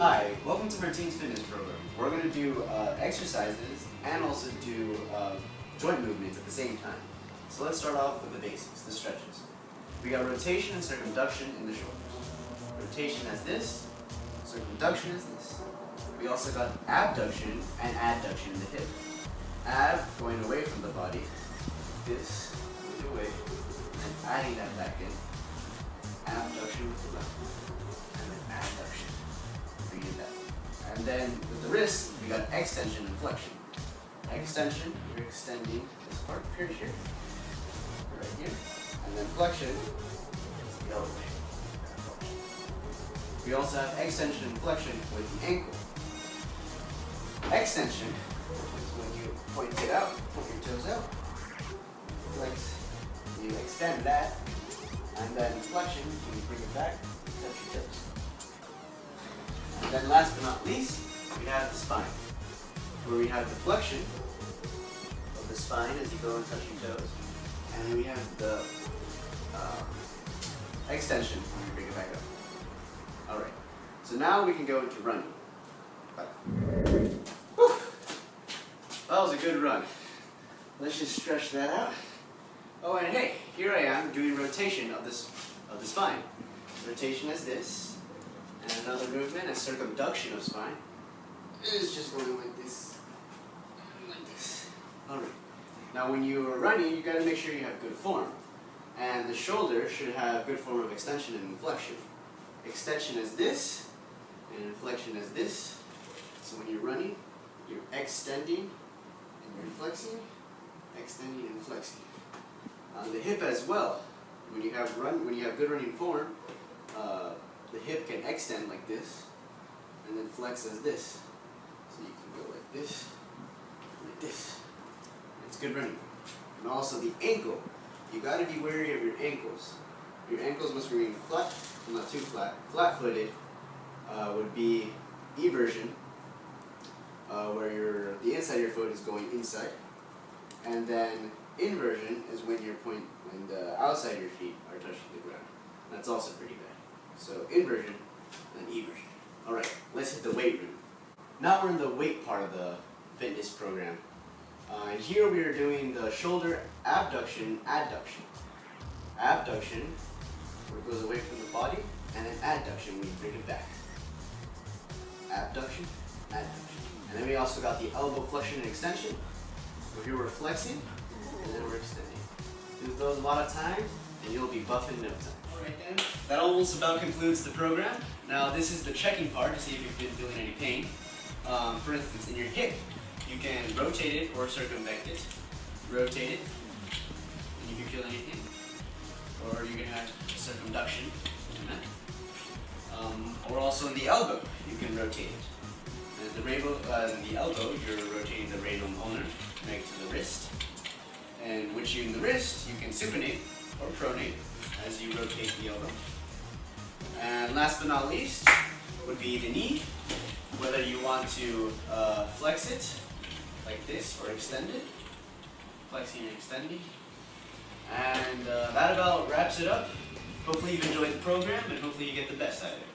Hi, welcome to Martine's Fitness Program. We're going to do exercises and also do joint movements at the same time. So let's start off with the basics, the stretches. We got rotation and circumduction in the shoulders. Rotation as this, circumduction as this. We also got abduction and adduction in the hip. Ab going away from the body, this going away, and adding that back in. Abduction with the left, and then adduction. Bring it down. And then with the wrist, we got extension and flexion. Extension, you're extending this part here, right here. And then flexion is the other way. We also have extension and flexion with the ankle. Extension is when you point it out, put your toes out. Flex, you extend that. And then flexion, when you bring it back, touch your toes. And then last but not least, we have the spine, where we have the flexion of the spine as you go and touch your toes. And then we have the extension when you bring it back up. Alright, so now we can go into running. Whew. That was a good run. Let's just stretch that out. Oh, and hey, here I am doing rotation of the spine. Rotation as this, and another movement as circumduction of spine. It's just going like this, and like this. All right. Now, when you are running, you got to make sure you have good form, and the shoulder should have good form of extension and flexion. Extension as this, and flexion as this. So when you're running, you're extending and you're flexing, extending and flexing. On the hip as well, when you have good running form, the hip can extend like this, and then flex as this. So you can go like this, like this. It's good running. And also the ankle, you got to be wary of your ankles. Your ankles must remain flat, well, not too flat. Flat-footed would be eversion, where the inside of your foot is going inside, and then inversion is when the outside of your feet are touching the ground. That's also pretty bad. So inversion and eversion. Alright, let's hit the weight room. Now we're in the weight part of the fitness program. And here we are doing the shoulder abduction, adduction. Abduction, where it goes away from the body, and then adduction when you bring it back. Abduction, adduction. And then we also got the elbow flexion and extension. So here we're flexing, and then we're extending. Do those a lot of times, and you'll be buffing in no time. Alright then, that almost about concludes the program. Now this is the checking part to see if you've been feeling any pain. For instance, in your hip, you can rotate it or circumvect it. Rotate it, and you can feel anything. Or you can have circumduction, or also in the elbow, you can rotate it. In the elbow, you're rotating the radial ulnar next to the wrist. And which in the wrist, you can supinate or pronate as you rotate the elbow. And last but not least would be the knee, whether you want to flex it like this or extend it, flexing and extending. And that about wraps it up. Hopefully you've enjoyed the program and hopefully you get the best out of it.